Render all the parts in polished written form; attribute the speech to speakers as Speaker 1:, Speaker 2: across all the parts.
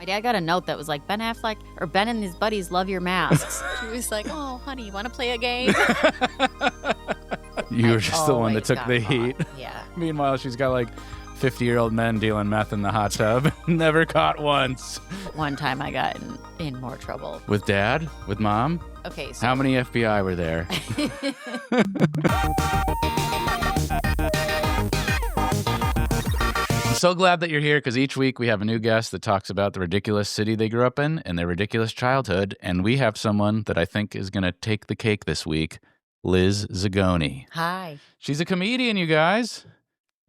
Speaker 1: My dad got a note that was like, Ben Affleck or Ben and his buddies love your masks. She was like, oh, honey, you want to play a game?
Speaker 2: You were just the one that took the
Speaker 1: caught.
Speaker 2: heat.
Speaker 1: Yeah.
Speaker 2: Meanwhile, she's got like 50-year-old men dealing meth in the hot tub. Never caught once.
Speaker 1: One time I got in more trouble.
Speaker 2: With dad? With mom?
Speaker 1: Okay, so
Speaker 2: How many FBI were there? I'm so glad that you're here because each week we have a new guest that talks about the ridiculous city they grew up in and their ridiculous childhood. And we have someone that I think is going to take the cake this week, Liz Zagone.
Speaker 1: Hi.
Speaker 2: She's a comedian, you guys.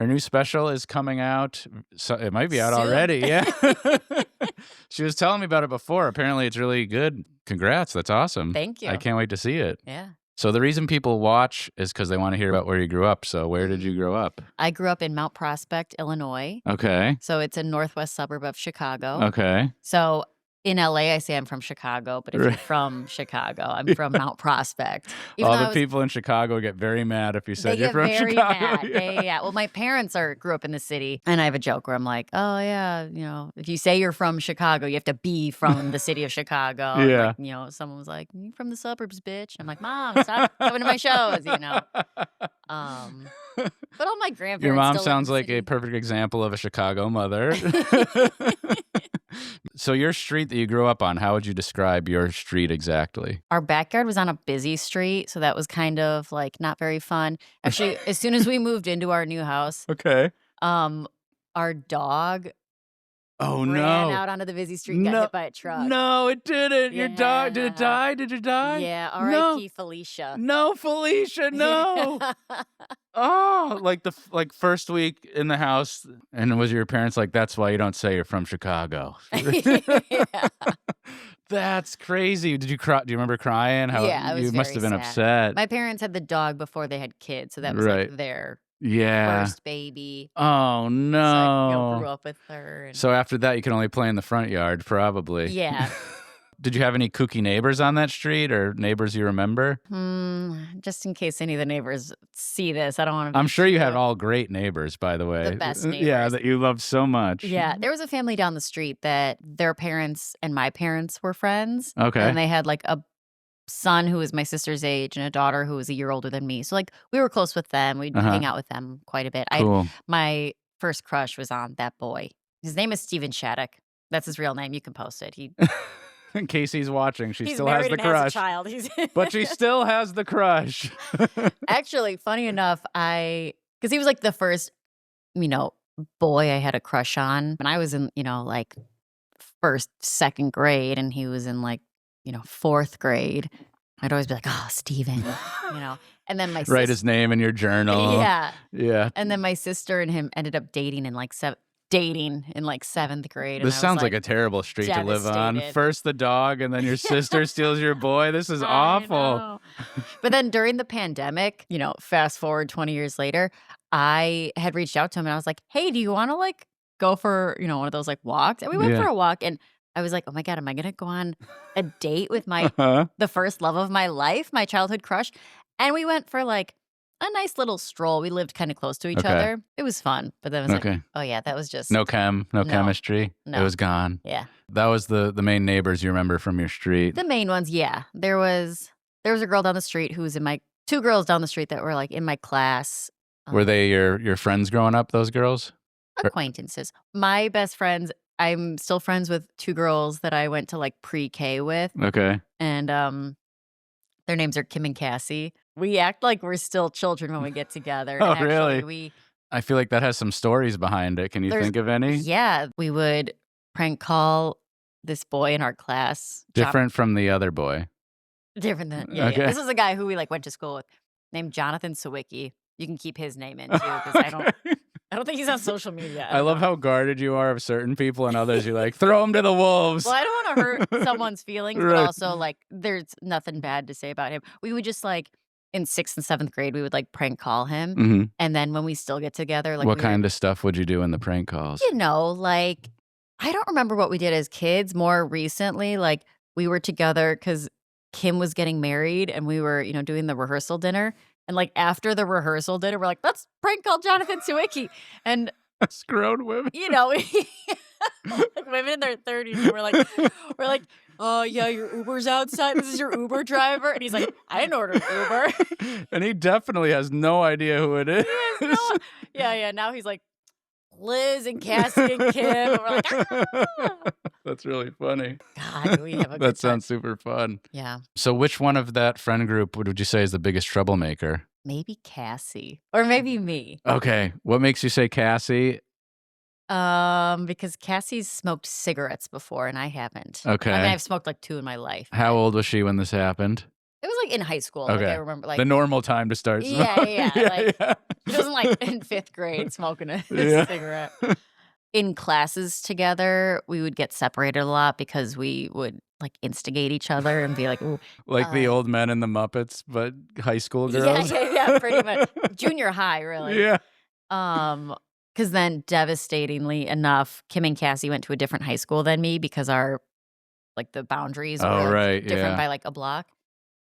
Speaker 2: Her new special is coming out. So it might be out
Speaker 1: Soon.
Speaker 2: already. Yeah. She was telling me about it before. Apparently it's really good. Congrats. That's awesome.
Speaker 1: Thank you.
Speaker 2: I can't wait to see it.
Speaker 1: Yeah.
Speaker 2: So the reason people watch is because they want to hear about where you grew up. So where did you grow up?
Speaker 1: I grew up in Mount Prospect, Illinois.
Speaker 2: Okay.
Speaker 1: So it's a northwest suburb of Chicago.
Speaker 2: Okay.
Speaker 1: So in LA, I say I'm from Chicago, but if you're from Chicago, I'm from Mount Prospect. Even
Speaker 2: All
Speaker 1: though
Speaker 2: the people in Chicago get very mad if you said
Speaker 1: they
Speaker 2: you're
Speaker 1: get
Speaker 2: from
Speaker 1: very
Speaker 2: Chicago.
Speaker 1: mad. Yeah. Well, my parents grew up in the city, and I have a joke where I'm like, oh yeah, if you say you're from Chicago, you have to be from the city of Chicago.
Speaker 2: Yeah.
Speaker 1: Like, someone was like, you from the suburbs, bitch. And I'm like, Mom, stop coming to my shows. But all my grandparents.
Speaker 2: Your mom
Speaker 1: still live in
Speaker 2: sounds
Speaker 1: the
Speaker 2: like
Speaker 1: city.
Speaker 2: a perfect example of a Chicago mother. So your street that you grew up on, how would you describe your street exactly?
Speaker 1: Our backyard was on a busy street, so that was kind of like not very fun. Actually, as soon as we moved into our new house,
Speaker 2: Okay.
Speaker 1: our dog
Speaker 2: Oh,
Speaker 1: ran
Speaker 2: no.
Speaker 1: out onto the busy street and got hit by a truck.
Speaker 2: No, it didn't. Your dog, did it
Speaker 1: Yeah.
Speaker 2: die? Did it die?
Speaker 1: Yeah,
Speaker 2: No.
Speaker 1: R.I.P. Felicia.
Speaker 2: No, Felicia, no. Oh, like the first week in the house, and was your parents like, that's why you don't say you're from Chicago?
Speaker 1: Yeah.
Speaker 2: That's crazy. Did you cry? Do you remember crying? How
Speaker 1: Yeah, I was
Speaker 2: you must have
Speaker 1: very
Speaker 2: been
Speaker 1: sad.
Speaker 2: upset.
Speaker 1: My parents had the dog before they had kids, so that was
Speaker 2: Right.
Speaker 1: like their
Speaker 2: Yeah.
Speaker 1: first baby.
Speaker 2: Oh
Speaker 1: So I
Speaker 2: no.
Speaker 1: grew up with her. And
Speaker 2: So after that, you can only play in the front yard, probably.
Speaker 1: yeah.
Speaker 2: Did you have any kooky neighbors on that street, or neighbors you remember?
Speaker 1: Just in case any of the neighbors see this, I don't want to.
Speaker 2: I'm sure you had all great neighbors, by the way.
Speaker 1: The best
Speaker 2: Yeah,
Speaker 1: neighbors.
Speaker 2: that you loved so much.
Speaker 1: Yeah, there was a family down the street that their parents and my parents were friends.
Speaker 2: Okay.
Speaker 1: And they had like a son who was my sister's age and a daughter who was a year older than me. So like we were close with them. We'd hang out with them quite a bit.
Speaker 2: Cool.
Speaker 1: My first crush was on that boy. His name is Steven Shattuck. That's his real name. You can post it.
Speaker 2: In case he's watching, she
Speaker 1: He's
Speaker 2: still has
Speaker 1: married
Speaker 2: the
Speaker 1: and has a
Speaker 2: crush.
Speaker 1: child.
Speaker 2: But she still has the crush.
Speaker 1: Actually, funny enough, because he was like the first, boy I had a crush on. And I was in, like first, second grade, and he was in like, fourth grade. I'd always be like, oh, Steven, And then my
Speaker 2: Write his name in your journal.
Speaker 1: Yeah.
Speaker 2: Yeah.
Speaker 1: And then my sister and him ended up dating in like seventh grade. And
Speaker 2: This
Speaker 1: I was
Speaker 2: sounds like a terrible street to live on.
Speaker 1: devastated.
Speaker 2: First the dog, and then your sister steals your boy. This is
Speaker 1: I
Speaker 2: awful.
Speaker 1: know. But then during the pandemic, fast forward 20 years later, I had reached out to him and I was like, hey, do you want to like go for, one of those like walks? And we went for a walk and I was like, oh my God, am I going to go on a date with the first love of my life, my childhood crush? And we went for like a nice little stroll. We lived kind of close to each other. It was fun. But then I was like, oh yeah, that was just.
Speaker 2: No chemistry.
Speaker 1: No.
Speaker 2: It was gone.
Speaker 1: Yeah.
Speaker 2: That was the main neighbors you remember from your street.
Speaker 1: The main ones, yeah. There was a girl down the street who was two girls down the street that were like in my class.
Speaker 2: Were they your friends growing up, those girls?
Speaker 1: Acquaintances. My best friends, I'm still friends with two girls that I went to like pre-K with.
Speaker 2: Okay.
Speaker 1: And their names are Kim and Cassie. We act like we're still children when we get together.
Speaker 2: Oh,
Speaker 1: And actually,
Speaker 2: really? I feel like that has some stories behind it. Can you think of any?
Speaker 1: Yeah. We would prank call this boy in our class.
Speaker 2: Different from the other boy.
Speaker 1: Different than,
Speaker 2: Okay.
Speaker 1: yeah. This was a guy who we like went to school with named Jonathan Sawicki. You can keep his name in too because I don't think he's on social media.
Speaker 2: I love how guarded you are of certain people and others. You're like, throw them to the wolves.
Speaker 1: Well, I don't want to hurt someone's feelings, but
Speaker 2: Right.
Speaker 1: also like there's nothing bad to say about him. We would just like in 6th and 7th grade, we would like prank call him.
Speaker 2: Mm-hmm.
Speaker 1: And then when we still get together, like
Speaker 2: What kind of stuff would you do in the prank calls?
Speaker 1: like I don't remember what we did as kids. More recently, like we were together because Kim was getting married and we were, doing the rehearsal dinner. And like after the rehearsal dinner, we're like, let's prank call Jonathan Sawicki. And
Speaker 2: That's grown women.
Speaker 1: Like women in their 30s, and we're like, oh yeah, your Uber's outside. This is your Uber driver, and he's like, I didn't order Uber.
Speaker 2: And he definitely has no idea who it is.
Speaker 1: He has no, yeah. Now he's like Liz and Cassie and Kim, and we're like, ah!
Speaker 2: That's really funny.
Speaker 1: God, we have a good
Speaker 2: That
Speaker 1: time.
Speaker 2: sounds super fun.
Speaker 1: Yeah,
Speaker 2: So which one of that friend group would you say is the biggest troublemaker?
Speaker 1: maybe Cassie or maybe me.
Speaker 2: Okay. What makes you say Cassie?
Speaker 1: Because Cassie's smoked cigarettes before and I haven't.
Speaker 2: Okay.
Speaker 1: I mean, I've smoked like 2 in my life.
Speaker 2: How old was she when this happened?
Speaker 1: It was like in high school.
Speaker 2: Okay.
Speaker 1: Like I remember like
Speaker 2: the normal time to start smoking.
Speaker 1: Yeah. She wasn't like in 5th grade smoking a cigarette. In classes together, we would get separated a lot because we would like instigate each other and be like, ooh.
Speaker 2: Like the old men in the Muppets, but high school girls.
Speaker 1: Yeah, pretty much. Junior high, really.
Speaker 2: Yeah.
Speaker 1: Because then devastatingly enough, Kim and Cassie went to a different high school than me because our like the boundaries were different by like a block.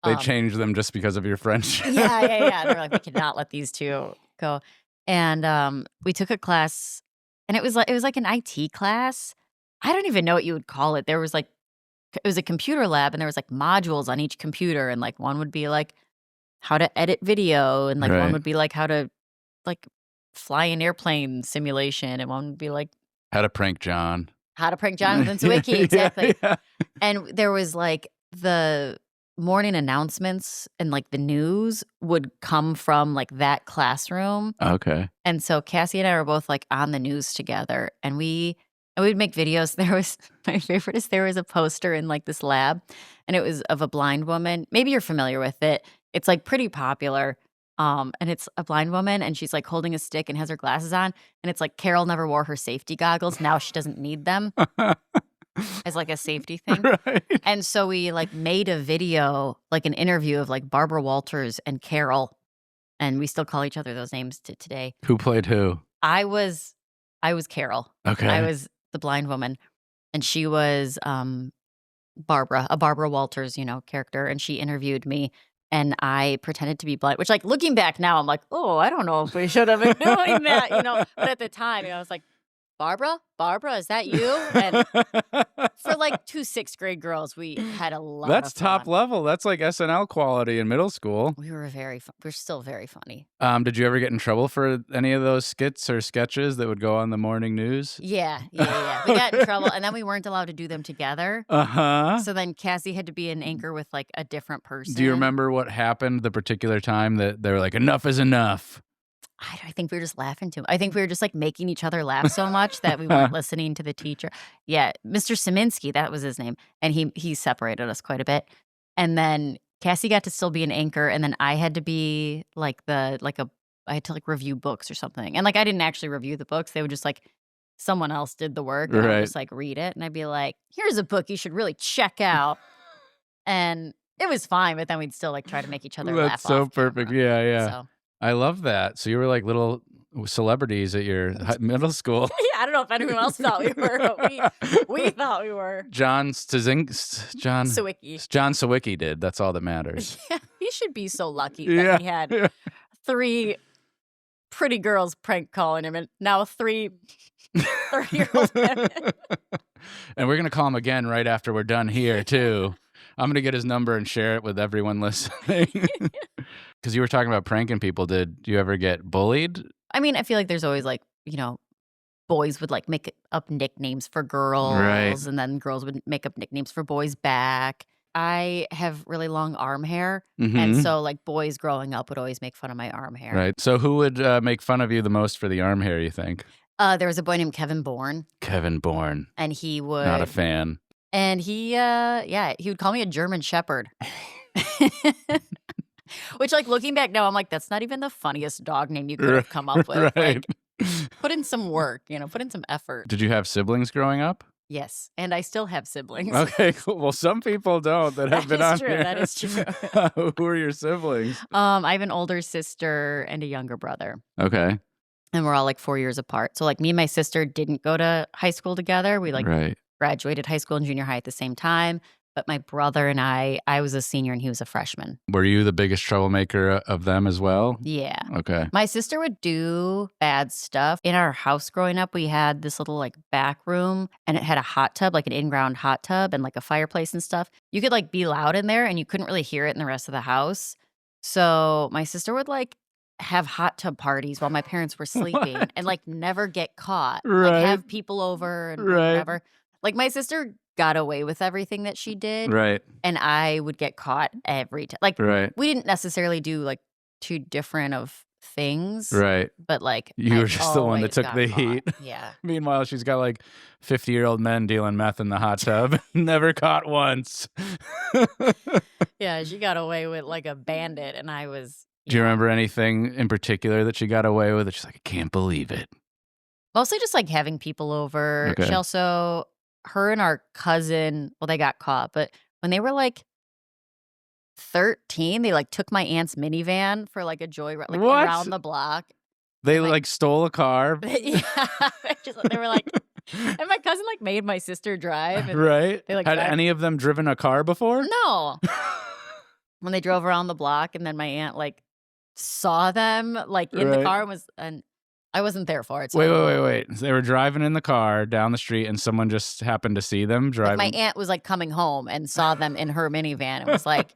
Speaker 2: They changed them just because of your friendship.
Speaker 1: Yeah. They're like, we cannot let these two go. And we took a class, and it was like an IT class. I don't even know what you would call it. There was like, it was a computer lab, and there was like modules on each computer, and like one would be like how to edit video, and like one would be like how to like fly an airplane simulation, and one would be like
Speaker 2: how to prank John.
Speaker 1: How to prank Jonathan Sawicki, exactly.
Speaker 2: Yeah.
Speaker 1: And there was like the morning announcements and like the news would come from like that classroom.
Speaker 2: Okay.
Speaker 1: And so Cassie and I were both like on the news together, and we'd make videos. There was, my favorite is there was a poster in like this lab, and it was of a blind woman. Maybe you're familiar with it. It's like pretty popular. And it's a blind woman, and she's like holding a stick and has her glasses on, and it's like Carol never wore her safety goggles. Now she doesn't need them as like a safety thing.
Speaker 2: Right.
Speaker 1: And so we like made a video, like an interview of like Barbara Walters and Carol, and we still call each other those names to today.
Speaker 2: Who played who?
Speaker 1: I was Carol.
Speaker 2: Okay.
Speaker 1: I was the blind woman, and she was Barbara, a Barbara Walters, character, and she interviewed me. And I pretended to be blind, which, like, looking back now, I'm like, oh, I don't know if we should have been doing that, But at the time, I was like, Barbara, is that you? And for like 2 6th-grade girls, we had a lot
Speaker 2: That's
Speaker 1: of fun.
Speaker 2: top level. That's like SNL quality in middle school.
Speaker 1: We were we're still very funny.
Speaker 2: Did you ever get in trouble for any of those skits or sketches that would go on the morning news?
Speaker 1: Yeah. We got in trouble, and then we weren't allowed to do them together. So then Cassie had to be an anchor with like a different person.
Speaker 2: Do you remember what happened the particular time that they were like, enough is enough?
Speaker 1: I think we were just laughing too much. I think we were just like making each other laugh so much that we weren't listening to the teacher. Yeah, Mr. Szyminski, that was his name, and he separated us quite a bit. And then Cassie got to still be an anchor, and then I had to be I had to like review books or something. And like I didn't actually review the books; they would just like someone else did the work, and I would just like read it, and I'd be like, "Here's a book you should really check out," and it was fine. But then we'd still like try to make each other laugh.
Speaker 2: That's so perfect.
Speaker 1: Camera.
Speaker 2: Yeah.
Speaker 1: So.
Speaker 2: I love that. So you were like little celebrities at your middle school.
Speaker 1: Yeah, I don't know if anyone else thought we were, but we thought we were.
Speaker 2: John Sawicki did. That's all that matters.
Speaker 1: Yeah, he should be so lucky that he had 3 pretty girls prank calling him, and now 3 30-year-old women.
Speaker 2: And we're going to call him again right after we're done here, too. I'm going to get his number and share it with everyone listening. Because you were talking about pranking people. Did you ever get bullied?
Speaker 1: I mean, I feel like there's always like, boys would like make up nicknames for girls.
Speaker 2: Right.
Speaker 1: And then girls would make up nicknames for boys back. I have really long arm hair.
Speaker 2: Mm-hmm.
Speaker 1: And so like boys growing up would always make fun of my arm hair.
Speaker 2: Right. So who would make fun of you the most for the arm hair, you think?
Speaker 1: There was a boy named Kevin Bourne.
Speaker 2: Kevin Bourne.
Speaker 1: And he would.
Speaker 2: Not a fan.
Speaker 1: And he would call me a German Shepherd. Which, like, looking back now, I'm like, that's not even the funniest dog name you could have come up with.
Speaker 2: Right.
Speaker 1: Like, put in some work, put in some effort.
Speaker 2: Did you have siblings growing up?
Speaker 1: Yes, and I still have siblings.
Speaker 2: Okay, cool. Well, some people don't that have been on here.
Speaker 1: That is true.
Speaker 2: Who are your siblings?
Speaker 1: I have an older sister and a younger brother.
Speaker 2: Okay.
Speaker 1: And we're all like 4 years apart. So, like, me and my sister didn't go to high school together. We, like, graduated high school and junior high at the same time. But my brother and I was a senior and he was a freshman.
Speaker 2: Were you the biggest troublemaker of them as well?
Speaker 1: Yeah.
Speaker 2: Okay.
Speaker 1: My sister would do bad stuff. In our house growing up, we had this little like back room and it had a hot tub, like an in-ground hot tub and like a fireplace and stuff. You could like be loud in there and you couldn't really hear it in the rest of the house. So my sister would like have hot tub parties while my parents were sleeping and like never get caught.
Speaker 2: Right.
Speaker 1: Like have people over and whatever. Like my sister got away with everything that she did.
Speaker 2: Right.
Speaker 1: And I would get caught every time. Like we didn't necessarily do like too different of things.
Speaker 2: Right.
Speaker 1: But like
Speaker 2: you were just the one that took the heat.
Speaker 1: Yeah.
Speaker 2: Meanwhile, she's got like 50-year-old men dealing meth in the hot tub. Never caught once.
Speaker 1: Yeah, she got away with like a bandit and I was.
Speaker 2: Do you remember anything in particular that she got away with? That she's like, I can't believe it.
Speaker 1: Mostly just like having people over.
Speaker 2: Okay.
Speaker 1: She also, her and our cousin, well, they got caught, but when they were like 13, they like took my aunt's minivan for like a joyride, like around the block.
Speaker 2: They like stole a car.
Speaker 1: Yeah, they were like, and my cousin like made my sister drive. And
Speaker 2: right.
Speaker 1: They, like,
Speaker 2: had any of them driven a car before?
Speaker 1: No. When they drove around the block, and then my aunt like saw them like in the car and I wasn't there for it. So
Speaker 2: Wait. So they were driving in the car down the street and someone just happened to see them driving.
Speaker 1: Like my aunt was like coming home and saw them in her minivan and was like,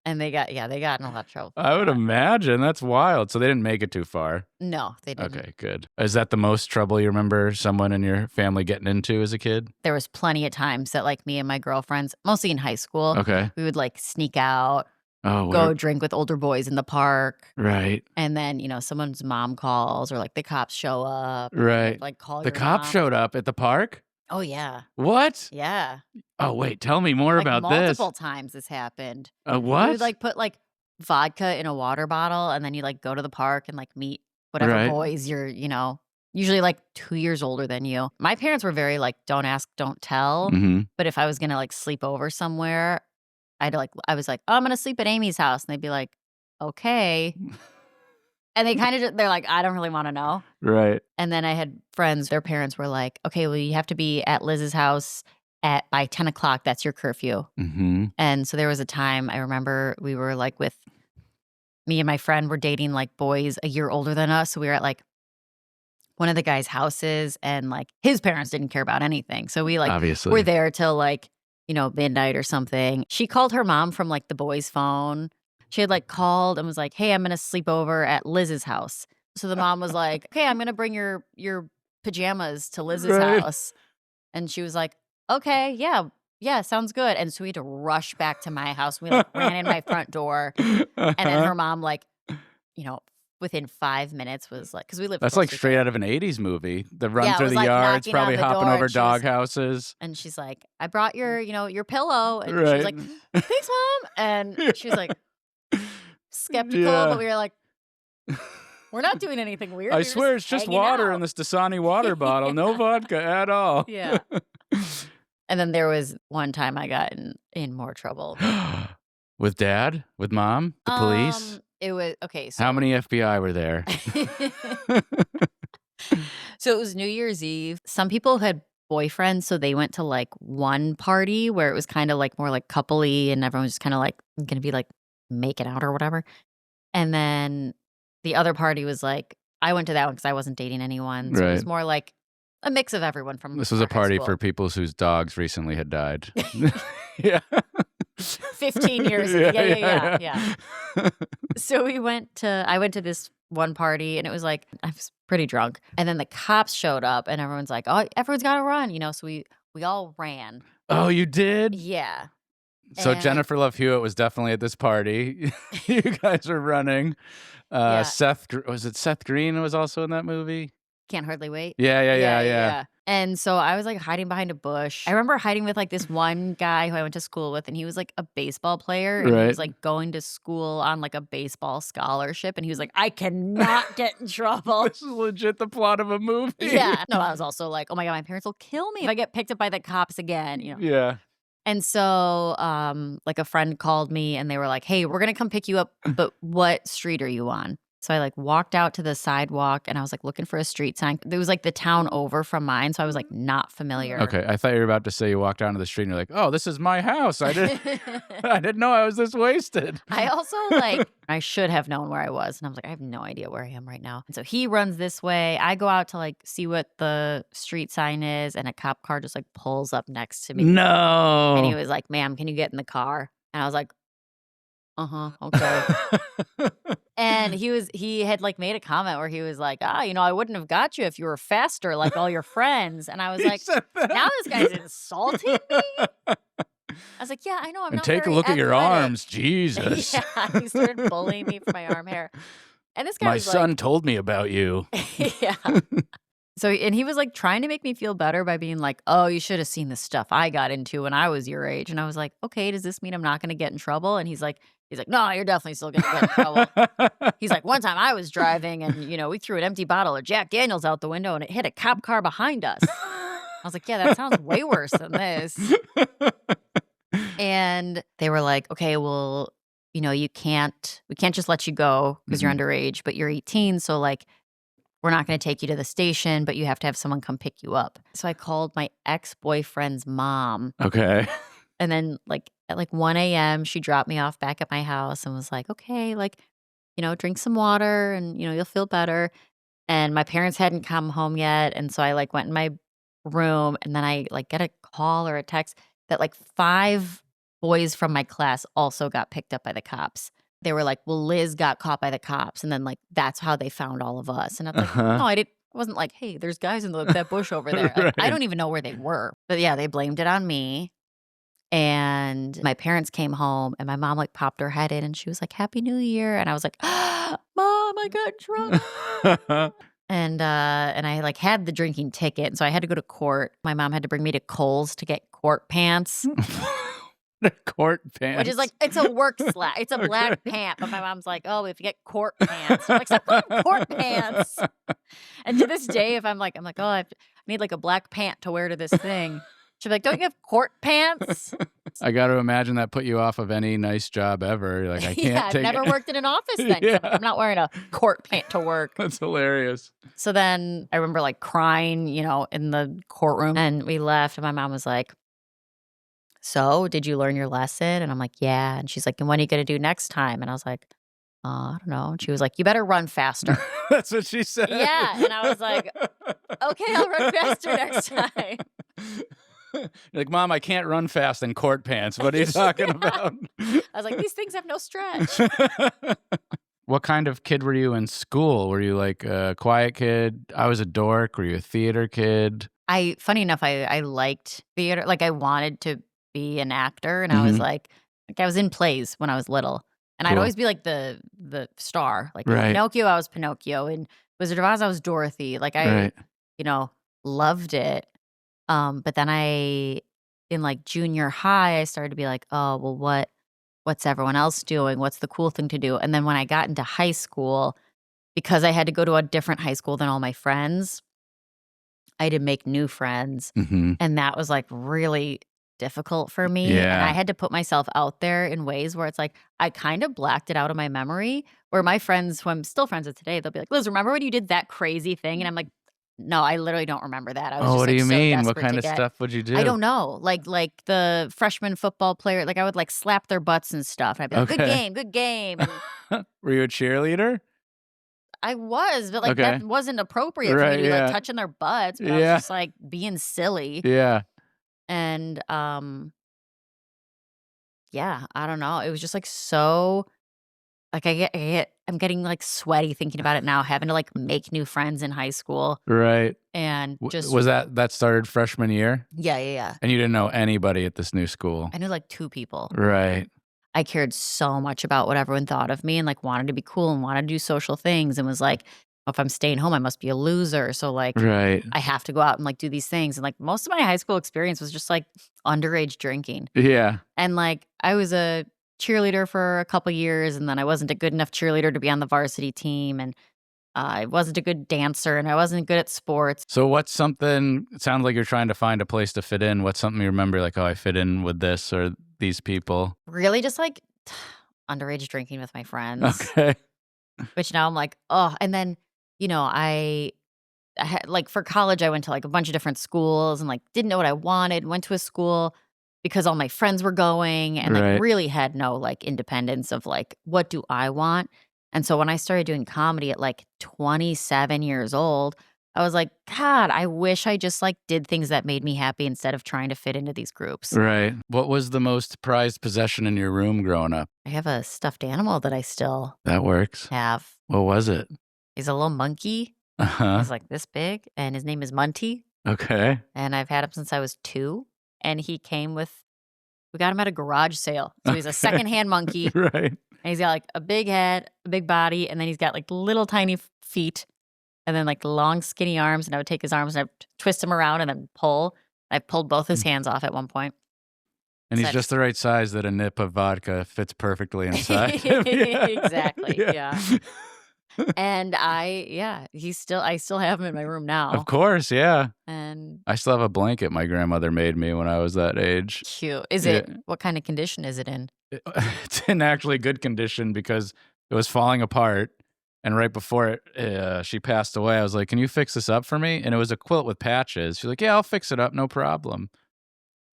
Speaker 1: and they got in a lot of trouble.
Speaker 2: I would imagine. That's wild. So they didn't make it too far.
Speaker 1: No, they didn't.
Speaker 2: Okay, good. Is that the most trouble you remember someone in your family getting into as a kid?
Speaker 1: There was plenty of times that like me and my girlfriends, mostly in high school, we would like sneak out. Go drink with older boys in the park.
Speaker 2: Right.
Speaker 1: And then, you know, someone's mom calls or like the cops show up.
Speaker 2: Right.
Speaker 1: Like call
Speaker 2: the cops showed up at the park?
Speaker 1: Oh, yeah.
Speaker 2: What?
Speaker 1: Yeah.
Speaker 2: Oh, wait. Tell me more about this.
Speaker 1: Multiple times this happened.
Speaker 2: What?
Speaker 1: We would like put like vodka in a water bottle and then you like go to the park and like meet whatever boys you're, you know, usually like 2 years older than you. My parents were very like, don't ask, don't tell.
Speaker 2: Mm-hmm.
Speaker 1: But if I was going to like sleep over somewhere, I was like, oh, I'm going to sleep at Amy's house. And they'd be like, okay. And they kind of they're like, I don't really want to know.
Speaker 2: Right.
Speaker 1: And then I had friends, their parents were like, okay, well, you have to be at Liz's house by 10 o'clock. That's your curfew.
Speaker 2: Mm-hmm.
Speaker 1: And so there was a time I remember we were like with me and my friend were dating like boys a year older than us. So we were at like one of the guys' houses and like his parents didn't care about anything. So we like
Speaker 2: obviously
Speaker 1: were there till like, you know, midnight or something. She called her mom from like the boys' phone. She had like called and was like, hey, I'm going to sleep over at Liz's house. So the mom was like, okay, I'm going to bring your pajamas to Liz's house. And she was like, okay, yeah, sounds good. And so we had to rush back to my house. We like ran in my front door. And then her mom like, you know, within 5 minutes was like, because we lived.
Speaker 2: That's like straight out of an 80s movie. The run through the
Speaker 1: like
Speaker 2: yards, probably hopping over dog
Speaker 1: was,
Speaker 2: houses.
Speaker 1: And she's like, I brought your pillow. And she was like, thanks, Mom. And she was like skeptical, but we were like, we're not doing anything weird.
Speaker 2: I swear it's just water in this Dasani water bottle. No vodka at all.
Speaker 1: Yeah. And then there was one time I got in more trouble.
Speaker 2: With Dad? With Mom? The police?
Speaker 1: It was okay. So
Speaker 2: how many FBI were there?
Speaker 1: So it was New Year's Eve. Some people had boyfriends, so they went to like one party where it was kind of like more like coupley, and everyone was just kind of like gonna be like making out or whatever. And then the other party was like, I went to that one because I wasn't dating anyone. So it was more like a mix of everyone from.
Speaker 2: This was a party for people whose dogs recently had died. Yeah.
Speaker 1: 15 years. Yeah. So I went to this one party and it was like, I was pretty drunk. And then the cops showed up and everyone's like, oh, everyone's got to run, you know? So we all ran.
Speaker 2: Oh, you did?
Speaker 1: Yeah.
Speaker 2: So Jennifer Love Hewitt was definitely at this party. You guys were running. Was it Seth Green was also in that movie?
Speaker 1: Can't Hardly Wait.
Speaker 2: Yeah.
Speaker 1: And so I was like hiding behind a bush. I remember hiding with like this one guy who I went to school with, and he was like a baseball player. And he was like going to school on like a baseball scholarship. And he was like, I cannot get in trouble.
Speaker 2: This is legit the plot of a movie.
Speaker 1: Yeah. No, I was also like, oh my God, my parents will kill me if I get picked up by the cops again. You know?
Speaker 2: Yeah.
Speaker 1: And so like a friend called me and they were like, hey, we're going to come pick you up, but what street are you on? So I like walked out to the sidewalk and I was like looking for a street sign. It was like the town over from mine. So I was like not familiar.
Speaker 2: Okay. I thought you were about to say you walked down to the street and you're like, oh, this is my house. I didn't know I was this wasted.
Speaker 1: I also like, I should have known where I was. And I was like, I have no idea where I am right now. And so he runs this way. I go out to like see what the street sign is. And a cop car just like pulls up next to me.
Speaker 2: No.
Speaker 1: And he was like, ma'am, can you get in the car? And I was like, okay. And he had like made a comment where he was like, I wouldn't have got you if you were faster like all your friends. And I was like, now this guy's insulting me? I was like, yeah, I know. I'm
Speaker 2: and
Speaker 1: not
Speaker 2: take a
Speaker 1: very
Speaker 2: look at your
Speaker 1: athletic.
Speaker 2: arms. Jesus.
Speaker 1: Yeah, he started bullying me for my arm hair. And this guy
Speaker 2: My
Speaker 1: was
Speaker 2: son
Speaker 1: like,
Speaker 2: told me about you.
Speaker 1: yeah. So, and he was like trying to make me feel better by being like, oh, you should have seen the stuff I got into when I was your age. And I was like, okay, does this mean I'm not going to get in trouble? And he's like, no, you're definitely still going to get in trouble. He's like, one time I was driving and, we threw an empty bottle of Jack Daniels out the window and it hit a cop car behind us. I was like, yeah, that sounds way worse than this. And they were like, okay, well, we can't just let you go because you're underage, but you're 18. So like, we're not going to take you to the station, but you have to have someone come pick you up. So I called my ex-boyfriend's mom.
Speaker 2: Okay.
Speaker 1: And then like at like 1 a.m., she dropped me off back at my house and was like, okay, like, drink some water and, you'll feel better. And my parents hadn't come home yet. And so I like went in my room and then I like get a call or a text that like 5 boys from my class also got picked up by the cops. They were like, well, Liz got caught by the cops. And then like, that's how they found all of us. And I'm like, no, I wasn't like, hey, there's guys in that bush over there. Like, I don't even know where they were. But yeah, they blamed it on me. And my parents came home and my mom like popped her head in and she was like, Happy New Year. And I was like, Mom, I got drunk. And I like had the drinking ticket. And so I had to go to court. My mom had to bring me to Kohl's to get court pants.
Speaker 2: The court pants.
Speaker 1: Which is like, it's a work slack. It's a black pant. But my mom's like, oh, we have to get court pants. I'm like, stop calling court pants. And to this day, if I'm like, oh, I need like a black pant to wear to this thing. She'll be like, don't you have court pants?
Speaker 2: I got to imagine that put you off of any nice job ever. You're like, I can't
Speaker 1: I've never worked in an office then. Yeah. I'm not wearing a court pant to work.
Speaker 2: That's hilarious.
Speaker 1: So then I remember like crying, in the courtroom. And we left and my mom was like, so did you learn your lesson? And I'm like, yeah. And she's like, and what are you going to do next time? And I was like, I don't know. And she was like, you better run faster.
Speaker 2: That's what she said.
Speaker 1: Yeah. And I was like, okay, I'll run faster next time.
Speaker 2: You're like, Mom, I can't run fast in court pants. What are you talking about?
Speaker 1: I was like, these things have no stretch.
Speaker 2: What kind of kid were you in school? Were you like a quiet kid? I was a dork. Were you a theater kid?
Speaker 1: Funny enough, I liked theater. Like I wanted to be an actor. And I was like I was in plays when I was little. And I'd always be like the star. Like in Pinocchio, I was Pinocchio. In Wizard of Oz, I was Dorothy. Like I, loved it. But then in like junior high, I started to be like, oh, well, what's everyone else doing? What's the cool thing to do? And then when I got into high school, because I had to go to a different high school than all my friends, I had to make new friends. And that was like really difficult for me.
Speaker 2: Yeah.
Speaker 1: And I had to put myself out there in ways where it's like, I kind of blacked it out of my memory, where my friends who I'm still friends with today, they'll be like, Liz, remember when you did that crazy thing? And I'm like, no, I literally don't remember that. I was just
Speaker 2: what do
Speaker 1: like,
Speaker 2: you
Speaker 1: so
Speaker 2: mean? What
Speaker 1: desperate
Speaker 2: kind
Speaker 1: to
Speaker 2: of
Speaker 1: get-
Speaker 2: stuff would you do?
Speaker 1: I don't know. Like the freshman football player, like I would like slap their butts and stuff. And I'd be like, good game. And
Speaker 2: Were you a cheerleader?
Speaker 1: I was, but like that wasn't appropriate for me to be like touching their butts. But I was just like being silly.
Speaker 2: Yeah.
Speaker 1: And yeah, I don't know. It was just like so like I'm getting like sweaty thinking about it now, having to like make new friends in high school.
Speaker 2: Right.
Speaker 1: And just
Speaker 2: was that started freshman year?
Speaker 1: Yeah.
Speaker 2: And you didn't know anybody at this new school?
Speaker 1: I knew like 2 people.
Speaker 2: Right.
Speaker 1: I cared so much about what everyone thought of me and like wanted to be cool and wanted to do social things and was like, if I'm staying home, I must be a loser. So like I have to go out and like do these things. And like most of my high school experience was just like underage drinking.
Speaker 2: Yeah.
Speaker 1: And like I was a cheerleader for a couple years and then I wasn't a good enough cheerleader to be on the varsity team. And I wasn't a good dancer and I wasn't good at sports.
Speaker 2: So what's something, it sounds like you're trying to find a place to fit in. What's something you remember like, oh, I fit in with this or these people?
Speaker 1: Really just like underage drinking with my friends.
Speaker 2: Okay.
Speaker 1: which now I'm like, oh. And then, I had, like, for college, I went to, like, a bunch of different schools and, like, didn't know what I wanted, went to a school because all my friends were going and, like,
Speaker 2: Right.
Speaker 1: really had no, like, independence of, like, what do I want? And so when I started doing comedy at, like, 27 years old, I was like, God, I wish I just, like, did things that made me happy instead of trying to fit into these groups.
Speaker 2: Right. What was the most prized possession in your room growing up?
Speaker 1: I have a stuffed animal that I still
Speaker 2: That works.
Speaker 1: have.
Speaker 2: What was it?
Speaker 1: He's a little monkey.
Speaker 2: Uh-huh.
Speaker 1: He's, like, this big, and his name is Munty.
Speaker 2: Okay.
Speaker 1: And I've had him since I was 2, and he came with we got him at a garage sale. So he's a secondhand monkey,
Speaker 2: Right.
Speaker 1: and he's got, like, a big head, a big body, and then he's got, like, little tiny feet, and then, like, long skinny arms, and I would take his arms and I'd twist him around and then pull. I pulled both his hands off at one point.
Speaker 2: And he's
Speaker 1: So
Speaker 2: just the right size that a nip of vodka fits perfectly inside him. Yeah.
Speaker 1: Exactly, yeah. And I still have him in my room now.
Speaker 2: Of course, yeah.
Speaker 1: And
Speaker 2: I still have a blanket my grandmother made me when I was that age.
Speaker 1: cute. Is
Speaker 2: Yeah.
Speaker 1: it what kind of condition is it in?
Speaker 2: It's in actually good condition because it was falling apart. And right before she passed away, I was like, can you fix this up for me? And it was a quilt with patches. She's like, yeah, I'll fix it up. No problem.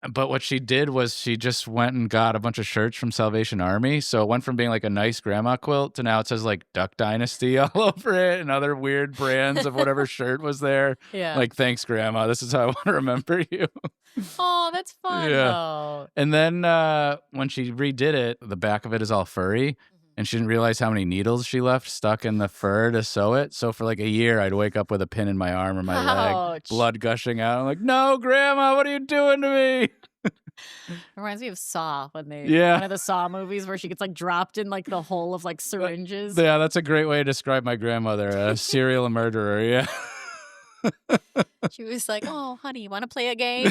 Speaker 2: But what she did was she just went and got a bunch of shirts from Salvation Army. So it went from being like a nice grandma quilt to now it says like Duck Dynasty all over it and other weird brands of whatever shirt was there.
Speaker 1: Yeah.
Speaker 2: Like, thanks, Grandma. This is how I want to remember you.
Speaker 1: Oh, that's fun
Speaker 2: Yeah.
Speaker 1: though.
Speaker 2: And then when she redid it, the back of it is all furry. And she didn't realize how many needles she left stuck in the fur to sew it. So for like a year, I'd wake up with a pin in my arm or my leg,
Speaker 1: Ouch.
Speaker 2: blood gushing out. I'm like, no, Grandma, what are you doing to me?
Speaker 1: Reminds me of Saw when they
Speaker 2: Yeah.
Speaker 1: one of the Saw movies where she gets like dropped in like the hole of like syringes.
Speaker 2: Yeah, that's a great way to describe my grandmother, a serial murderer, yeah.
Speaker 1: She was like, "Oh, honey, you want to play a game?"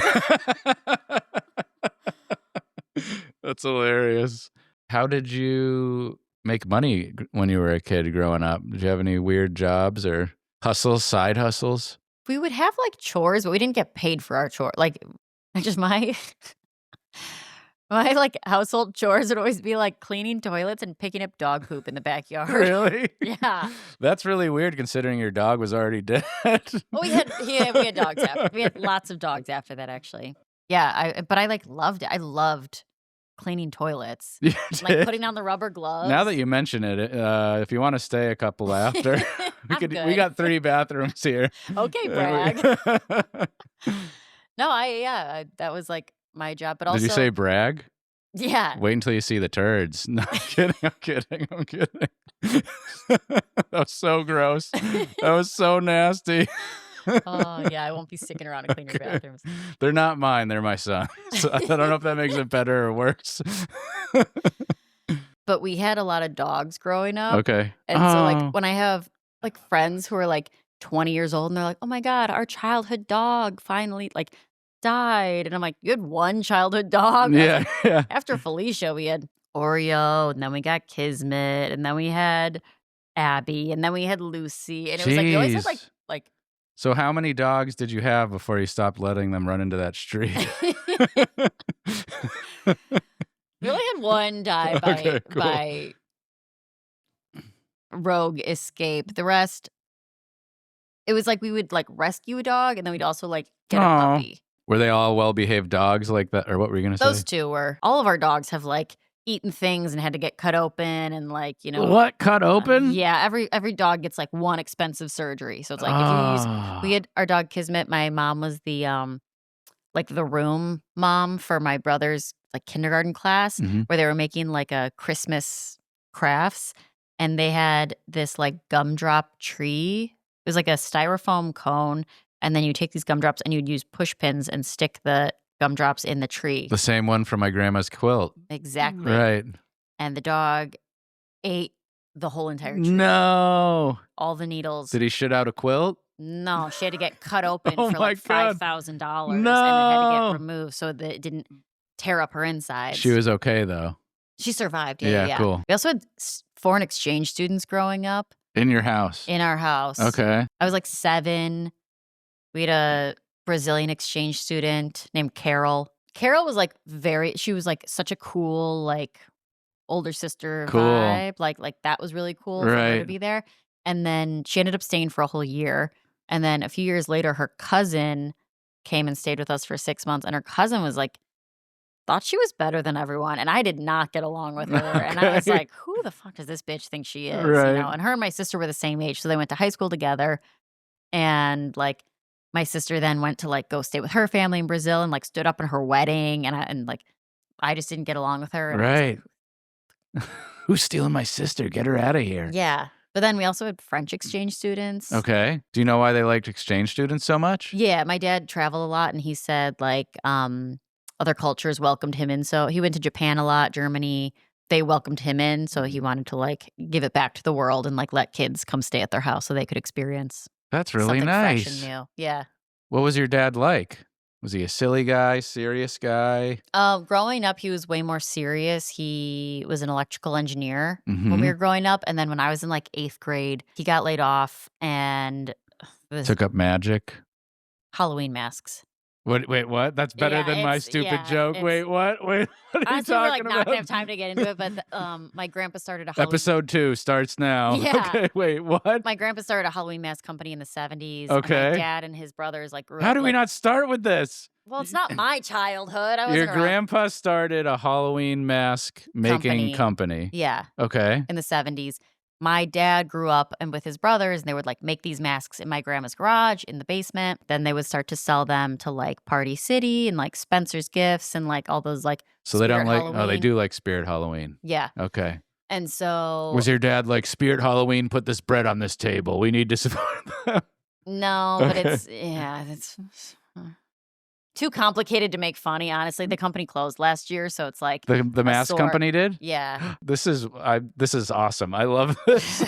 Speaker 2: That's hilarious. How did you make money when you were a kid growing up? Did you have any weird jobs or hustles, side hustles?
Speaker 1: We would have like chores, but we didn't get paid for our chore. Like, just my like household chores would always be like cleaning toilets and picking up dog poop in the backyard.
Speaker 2: Really?
Speaker 1: Yeah.
Speaker 2: That's really weird considering your dog was already dead.
Speaker 1: Well, we had dogs after. We had lots of dogs after that, actually. Yeah, but I like loved it. I loved cleaning toilets,
Speaker 2: You
Speaker 1: like
Speaker 2: did?
Speaker 1: putting on the rubber gloves.
Speaker 2: Now that you mention it, if you want to stay a couple after,
Speaker 1: I'm
Speaker 2: we
Speaker 1: good.
Speaker 2: got 3 bathrooms here.
Speaker 1: Okay, brag. No, that was like my job, but also
Speaker 2: Did you say brag?
Speaker 1: yeah.
Speaker 2: Wait until you see the turds. No, I'm kidding. That was so gross. That was so nasty.
Speaker 1: Oh yeah, I won't be sticking around to clean your bathrooms.
Speaker 2: They're not mine. They're my son. So I don't know if that makes it better or worse.
Speaker 1: But we had a lot of dogs growing up.
Speaker 2: Okay.
Speaker 1: And so
Speaker 2: Oh.
Speaker 1: like when I have like friends who are like 20 years old and they're like, "Oh my God, our childhood dog finally like died." And I'm like, "You had one childhood dog?" I was
Speaker 2: Yeah,
Speaker 1: like,
Speaker 2: yeah.
Speaker 1: after Felicia, we had Oreo, and then we got Kismet, and then we had Abby, and then we had Lucy. And it was like you always had
Speaker 2: Jeez.
Speaker 1: like
Speaker 2: So how many dogs did you have before you stopped letting them run into that street?
Speaker 1: we only had one die
Speaker 2: Okay, cool.
Speaker 1: by rogue escape. The rest, it was like we would like rescue a dog, and then we'd also like get a
Speaker 2: Aw.
Speaker 1: puppy.
Speaker 2: Were they all well-behaved dogs like that? Or what were you going to
Speaker 1: Those
Speaker 2: say?
Speaker 1: two were. All of our dogs have like eaten things and had to get cut open, and like
Speaker 2: What? Cut open?
Speaker 1: yeah, every dog gets like one expensive surgery. So it's like if you use. We had our dog Kismet. My mom was the like the room mom for my brother's like kindergarten class,
Speaker 2: Mhm.
Speaker 1: where they were making like a Christmas crafts, and they had this like gumdrop tree. It was like a styrofoam cone, and then you take these gumdrops and you'd use push pins and stick the gumdrops in the tree.
Speaker 2: The same one from my grandma's quilt.
Speaker 1: Exactly.
Speaker 2: Right.
Speaker 1: And the dog ate the whole entire tree.
Speaker 2: No.
Speaker 1: All the needles.
Speaker 2: Did he shit out a quilt?
Speaker 1: No, she had to get cut open
Speaker 2: Oh
Speaker 1: for
Speaker 2: my
Speaker 1: like
Speaker 2: God.
Speaker 1: $5,000, and it had to
Speaker 2: No.
Speaker 1: get removed so that it didn't tear up her insides.
Speaker 2: She was okay though.
Speaker 1: She survived.
Speaker 2: Yeah,
Speaker 1: Yeah.
Speaker 2: cool.
Speaker 1: We also had foreign exchange students growing up
Speaker 2: In your house.
Speaker 1: in our house.
Speaker 2: Okay.
Speaker 1: I was like 7. We had a Brazilian exchange student named Carol. Carol was like she was like such a cool, like older sister
Speaker 2: Cool.
Speaker 1: vibe. Like that was really cool for her to
Speaker 2: Right.
Speaker 1: be there. And then she ended up staying for a whole year. And then a few years later, her cousin came and stayed with us for 6 months. And her cousin was like, thought she was better than everyone. And I did not get along with her. And I was
Speaker 2: Okay.
Speaker 1: like, who the fuck does this bitch think she is? You
Speaker 2: Right.
Speaker 1: know, and her and my sister were the same age. So they went to high school together. And like my sister then went to like go stay with her family in Brazil and like stood up in her wedding. And like I just didn't get along with her. And I was like,
Speaker 2: Right. Who's stealing my sister? Get her out of here.
Speaker 1: yeah. But then we also had French exchange students.
Speaker 2: Okay. Do you know why they liked exchange students so much?
Speaker 1: Yeah, my dad traveled a lot and he said like other cultures welcomed him in. So he went to Japan a lot, Germany. They welcomed him in, so he wanted to like give it back to the world and like let kids come stay at their house so they could experience
Speaker 2: That's really
Speaker 1: something fresh and
Speaker 2: nice.
Speaker 1: new. Yeah.
Speaker 2: What was your dad like? Was he a silly guy, serious guy?
Speaker 1: Growing up, he was way more serious. He was an electrical engineer when
Speaker 2: Mhm.
Speaker 1: we were growing up. And then when I was in like 8th grade, he got laid off and this
Speaker 2: Took up magic.
Speaker 1: Halloween masks.
Speaker 2: What? Wait, what? That's better
Speaker 1: Yeah,
Speaker 2: than my
Speaker 1: it's-
Speaker 2: stupid
Speaker 1: yeah,
Speaker 2: joke.
Speaker 1: it's-
Speaker 2: Wait, what? Wait, what are
Speaker 1: Honestly,
Speaker 2: you
Speaker 1: we're
Speaker 2: talking
Speaker 1: like not
Speaker 2: about?
Speaker 1: gonna have time to get into it, but my grandpa started a Halloween.
Speaker 2: Episode 2 starts now.
Speaker 1: Yeah.
Speaker 2: Okay, wait, what?
Speaker 1: My grandpa started a Halloween mask company in the 70s.
Speaker 2: Okay.
Speaker 1: And my dad and his brothers like grew
Speaker 2: How
Speaker 1: up.
Speaker 2: do we
Speaker 1: like-
Speaker 2: not start with this?
Speaker 1: Well, it's not my childhood. I wasn't
Speaker 2: Your
Speaker 1: around.
Speaker 2: grandpa started a Halloween mask making company.
Speaker 1: Yeah,
Speaker 2: Okay.
Speaker 1: in the 70s. My dad grew up and with his brothers, and they would like make these masks in my grandma's garage in the basement. Then they would start to sell them to like Party City and like Spencer's Gifts and like all those like.
Speaker 2: So they don't
Speaker 1: Spirit
Speaker 2: like. Oh, they
Speaker 1: Halloween.
Speaker 2: do like Spirit Halloween.
Speaker 1: Yeah,
Speaker 2: Okay.
Speaker 1: and so
Speaker 2: Was your dad like Spirit Halloween? Put this bread on this table. We need to support them.
Speaker 1: no, but
Speaker 2: Okay.
Speaker 1: it's too complicated to make funny. Honestly, the company closed last year, so it's like
Speaker 2: The mask
Speaker 1: sore.
Speaker 2: company did.
Speaker 1: yeah.
Speaker 2: This is awesome. I love this.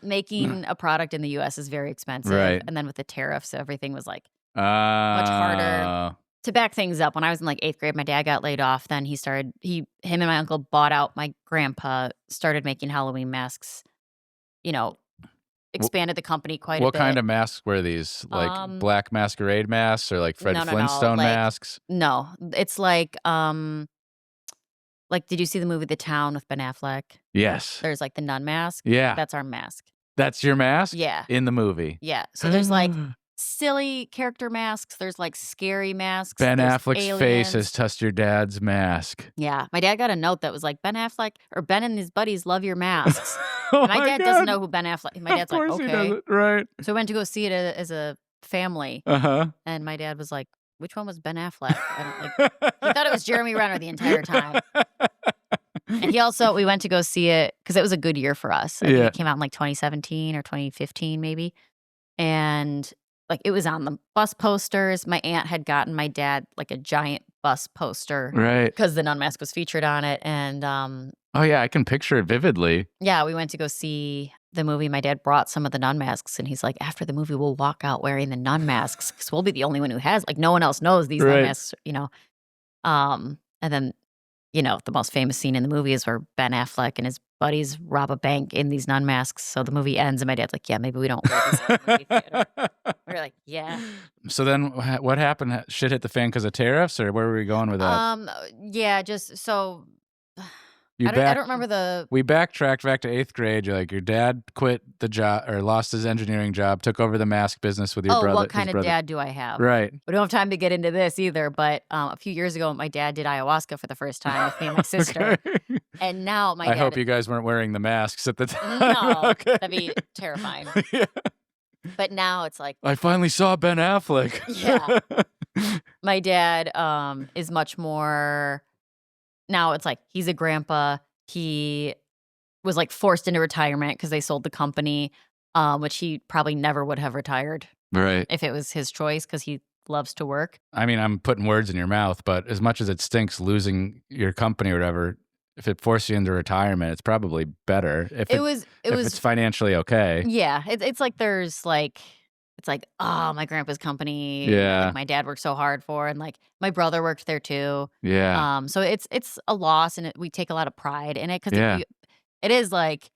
Speaker 1: Making a product in the U.S. is very expensive,
Speaker 2: Right.
Speaker 1: and then with the tariffs, everything was like
Speaker 2: Much
Speaker 1: harder. To back things up. When I was in like 8th grade, my dad got laid off. Then him and my uncle bought out my grandpa, started making Halloween masks. You know, expanded the company quite a bit.
Speaker 2: What kind of masks were these? Like black masquerade masks or like Fred
Speaker 1: no,
Speaker 2: Flintstone
Speaker 1: like-
Speaker 2: masks?
Speaker 1: No, it's like did you see the movie The Town with Ben Affleck?
Speaker 2: Yes.
Speaker 1: There's like the nun mask.
Speaker 2: Yeah.
Speaker 1: That's our mask.
Speaker 2: That's your mask?
Speaker 1: Yeah.
Speaker 2: In the movie.
Speaker 1: Yeah. So there's like silly character masks. There's like scary masks.
Speaker 2: Ben
Speaker 1: there's
Speaker 2: Affleck's face
Speaker 1: aliens.
Speaker 2: has touched your dad's mask.
Speaker 1: Yeah. My dad got a note that was like, Ben Affleck or Ben and his buddies love your masks.
Speaker 2: Oh
Speaker 1: My dad doesn't know who Ben Affleck. My dad's
Speaker 2: Of course
Speaker 1: like,
Speaker 2: he
Speaker 1: okay.
Speaker 2: doesn't. Right.
Speaker 1: So we went to go see it as a family,
Speaker 2: Uh-huh.
Speaker 1: and my dad was like, "Which one was Ben Affleck?" He thought it was Jeremy Renner the entire time. And we went to go see it because it was a good year for us. I think
Speaker 2: Yeah.
Speaker 1: it came out in like 2017 or 2015 maybe, and like it was on the bus posters. My aunt had gotten my dad like a giant bus poster
Speaker 2: Right.
Speaker 1: because the nun mask was featured on it, and
Speaker 2: Oh, yeah. I can picture it vividly.
Speaker 1: yeah, we went to go see the movie. My dad brought some of the nun masks, and he's like, after the movie, we'll walk out wearing the nun masks because we'll be the only one who has. Like, no one else knows these nun
Speaker 2: Right.
Speaker 1: masks, you know. And then, you know, the most famous scene in the movie is where Ben Affleck and his buddies rob a bank in these nun masks. So the movie ends, and my dad's like, "Yeah, maybe we don't wear these at the movie theater." We're like, "Yeah."
Speaker 2: So then what happened? Shit hit the fan because of tariffs, or where were we going with that?
Speaker 1: Yeah, just so
Speaker 2: You
Speaker 1: I don't remember the.
Speaker 2: We backtracked back to 8th grade. You're like, your dad quit the job or lost his engineering job, took over the mask business with your brother.
Speaker 1: What kind
Speaker 2: his
Speaker 1: of
Speaker 2: brother.
Speaker 1: dad do I have?
Speaker 2: Right.
Speaker 1: We don't have time to get into this either, but a few years ago, my dad did ayahuasca for the first time with me and my sister.
Speaker 2: Okay.
Speaker 1: And now my
Speaker 2: I
Speaker 1: dad.
Speaker 2: hope you guys weren't wearing the masks at the time.
Speaker 1: No,
Speaker 2: Okay.
Speaker 1: that'd be terrifying.
Speaker 2: Yeah.
Speaker 1: But now it's like
Speaker 2: I finally saw Ben Affleck.
Speaker 1: Yeah. my dad is much more. Now it's like he's a grandpa. He was like forced into retirement because they sold the company, which he probably never would have retired
Speaker 2: Right.
Speaker 1: if it was his choice because he loves to work.
Speaker 2: I mean, I'm putting words in your mouth, but as much as it stinks losing your company or whatever, if it forced you into retirement, it's probably better. If
Speaker 1: If
Speaker 2: it's financially okay.
Speaker 1: Yeah, it's like there's like it's like my grandpa's company.
Speaker 2: Yeah.
Speaker 1: like my dad worked so hard for, and like my brother worked there too.
Speaker 2: Yeah.
Speaker 1: So it's a loss, and we take a lot of pride in it because
Speaker 2: Yeah.
Speaker 1: it is like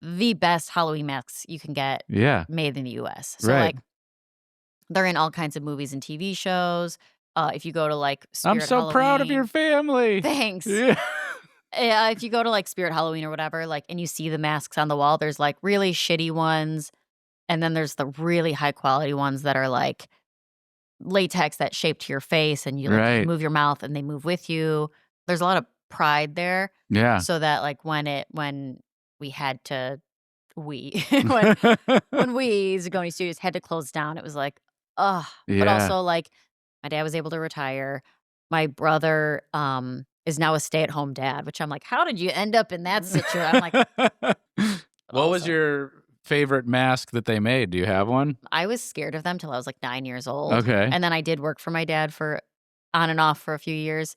Speaker 1: the best Halloween masks you can get
Speaker 2: Yeah.
Speaker 1: made in the U.S. So
Speaker 2: Right.
Speaker 1: like they're in all kinds of movies and TV shows. If you go to like
Speaker 2: I'm
Speaker 1: Spirit
Speaker 2: so proud of
Speaker 1: Halloween-
Speaker 2: your family.
Speaker 1: Thanks.
Speaker 2: Yeah.
Speaker 1: If you go to like Spirit Halloween or whatever, like, and you see the masks on the wall, there's like really shitty ones. And then there's the really high quality ones that are like latex that shape to your face and you like
Speaker 2: Right.
Speaker 1: move your mouth and they move with you. There's a lot of pride there.
Speaker 2: Yeah.
Speaker 1: So that like when we had to when we Zagone Studios had to close down, it was like, ugh. But
Speaker 2: Yeah.
Speaker 1: also like my dad was able to retire. My brother is now a stay-at-home dad, which I'm like, how did you end up in that situation? I'm like,
Speaker 2: What was your favorite mask that they made? Do you have one?
Speaker 1: I was scared of them till I was like 9 years old.
Speaker 2: Okay.
Speaker 1: And then I did work for my dad for on and off for a few years.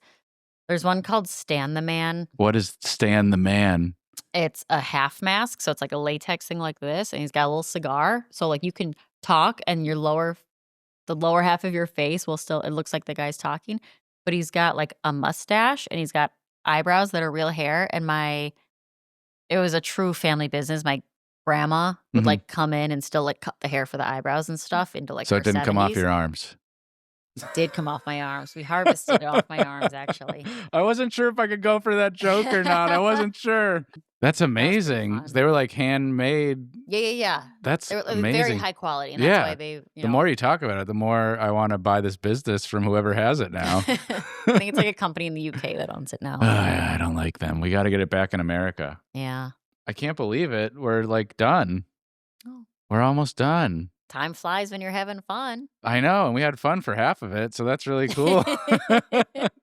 Speaker 1: There's one called Stan the Man.
Speaker 2: What is Stan the Man?
Speaker 1: It's a half mask, so it's like a latex thing like this, and he's got a little cigar. So like you can talk and the lower half of your face will still, it looks like the guy's talking, but he's got like a mustache and he's got eyebrows that are real hair. And it was a true family business. My grandma would like come in and still like cut the hair for the eyebrows and stuff into like
Speaker 2: So
Speaker 1: her
Speaker 2: it didn't come off
Speaker 1: 70s.
Speaker 2: your arms.
Speaker 1: It did come off my arms. We harvested it off my arms, actually.
Speaker 2: I wasn't sure if I could go for that joke or not. I wasn't sure. That's amazing.
Speaker 1: fun.
Speaker 2: They were like handmade.
Speaker 1: Yeah.
Speaker 2: That's
Speaker 1: They were
Speaker 2: amazing.
Speaker 1: very high quality, and that's why they,
Speaker 2: The more you talk about it, the more I want to buy this business from whoever has it now.
Speaker 1: I think it's like a company in the UK that owns it now.
Speaker 2: I don't like them. We got to get it back in America.
Speaker 1: Yeah.
Speaker 2: I can't believe it. We're like done.
Speaker 1: Oh.
Speaker 2: We're almost done.
Speaker 1: Time flies when you're having fun.
Speaker 2: I know, and we had fun for half of it, so that's really cool.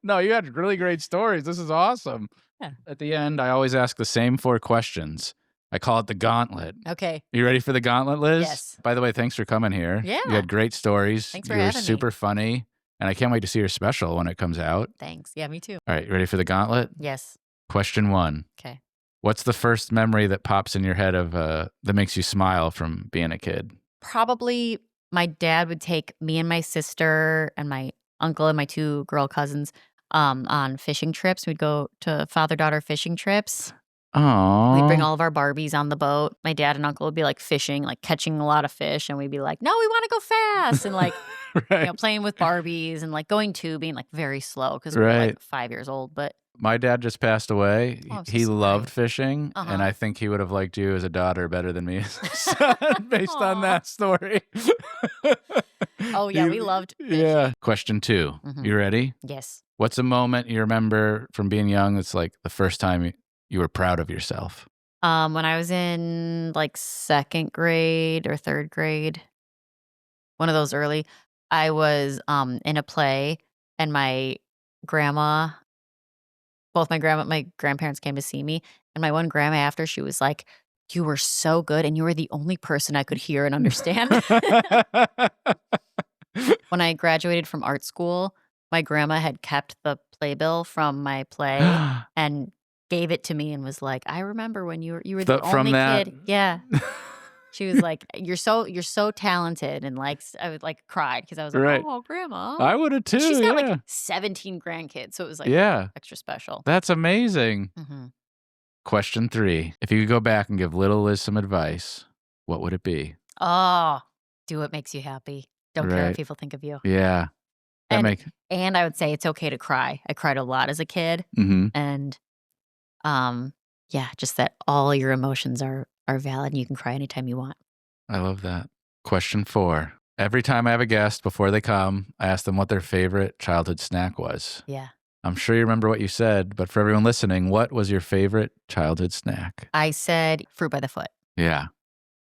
Speaker 2: No, you had really great stories. This is awesome.
Speaker 1: Yeah.
Speaker 2: At the end, I always ask the same 4 questions. I call it the gauntlet.
Speaker 1: Okay.
Speaker 2: You ready for the gauntlet, Liz?
Speaker 1: Yes.
Speaker 2: By the way, thanks for coming here.
Speaker 1: Yeah.
Speaker 2: You had great stories.
Speaker 1: Thanks for
Speaker 2: you were
Speaker 1: having me.
Speaker 2: super funny, and I can't wait to see your special when it comes out.
Speaker 1: Thanks. Yeah, me too.
Speaker 2: All right, you ready for the gauntlet?
Speaker 1: Yes.
Speaker 2: Question 1.
Speaker 1: Okay.
Speaker 2: What's the first memory that pops in your head of that makes you smile from being a kid?
Speaker 1: Probably my dad would take me and my sister and my uncle and my 2 girl cousins on fishing trips. We'd go to father-daughter fishing trips.
Speaker 2: Oh.
Speaker 1: We'd bring all of our Barbies on the boat. My dad and uncle would be like fishing, like catching a lot of fish. And we'd be like, no, we want to go fast. And like,
Speaker 2: right.
Speaker 1: playing with Barbies and like going tubing, like very slow because we were like 5 years old. But
Speaker 2: my dad just passed away.
Speaker 1: Oh, I'm so
Speaker 2: he
Speaker 1: sorry.
Speaker 2: loved fishing,
Speaker 1: Uh-huh.
Speaker 2: and I think he would have liked you as a daughter better than me as a son, based on
Speaker 1: Aw.
Speaker 2: that story.
Speaker 1: oh yeah, we loved fishing.
Speaker 2: Yeah. Question 2.
Speaker 1: Mhm.
Speaker 2: You ready?
Speaker 1: Yes.
Speaker 2: What's a moment you remember from being young that's like the first time you were proud of yourself?
Speaker 1: When I was in like 2nd grade or 3rd grade, one of those early, I was in a play, and my grandparents came to see me, and my one grandma after, she was like, you were so good and you were the only person I could hear and understand. When I graduated from art school, my grandma had kept the playbill from my play and gave it to me and was like, I remember when you were the
Speaker 2: From
Speaker 1: only
Speaker 2: that-
Speaker 1: kid. Yeah. She was like, you're so talented, and like I would like cried because I was like,
Speaker 2: Right.
Speaker 1: oh, grandma.
Speaker 2: I would have too.
Speaker 1: She's got
Speaker 2: yeah.
Speaker 1: like 17 grandkids, so it was like
Speaker 2: yeah.
Speaker 1: extra special.
Speaker 2: That's amazing.
Speaker 1: Mm-hmm.
Speaker 2: Question 3. If you could go back and give little Liz some advice, what would it be?
Speaker 1: Oh, do what makes you happy. Don't care
Speaker 2: Right.
Speaker 1: what people think of you.
Speaker 2: Yeah.
Speaker 1: And I would say it's okay to cry. I cried a lot as a kid,
Speaker 2: Mhm.
Speaker 1: and yeah, just that all your emotions are valid and you can cry anytime you want.
Speaker 2: I love that. Question 4. Every time I have a guest before they come, I ask them what their favorite childhood snack was.
Speaker 1: Yeah.
Speaker 2: I'm sure you remember what you said, but for everyone listening, what was your favorite childhood snack?
Speaker 1: I said fruit by the foot.
Speaker 2: Yeah.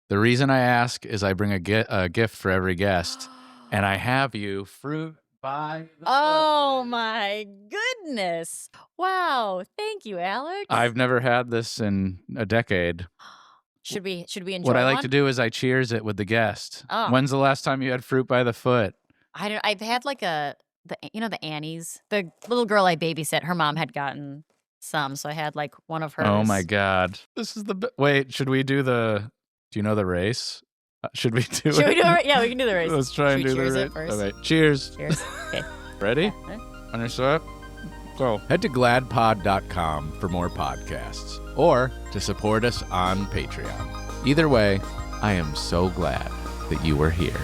Speaker 2: The reason I ask is I bring a gift for every guest, and I have you fruit by the
Speaker 1: Oh
Speaker 2: foot.
Speaker 1: my goodness. Wow. Thank you, Alex.
Speaker 2: I've never had this in a decade.
Speaker 1: Should we enjoy
Speaker 2: What I like
Speaker 1: one?
Speaker 2: to do is I cheers it with the guest.
Speaker 1: Oh.
Speaker 2: When's the last time you had fruit by the foot?
Speaker 1: I've had like the Annies, the little girl I babysit, her mom had gotten some, so I had like one of hers.
Speaker 2: Oh my God. This is wait, should we do do you know the race? Should we do
Speaker 1: Should
Speaker 2: it?
Speaker 1: we do it? Yeah, we can do the race.
Speaker 2: Let's try and
Speaker 1: Should we
Speaker 2: do
Speaker 1: cheers
Speaker 2: the
Speaker 1: it
Speaker 2: race.
Speaker 1: first?
Speaker 2: All right, cheers.
Speaker 1: Cheers. Okay.
Speaker 2: Ready?
Speaker 1: Yeah.
Speaker 2: On your sweat? Go. Head to gladpod.com for more podcasts or to support us on Patreon. Either way, I am so glad that you were here.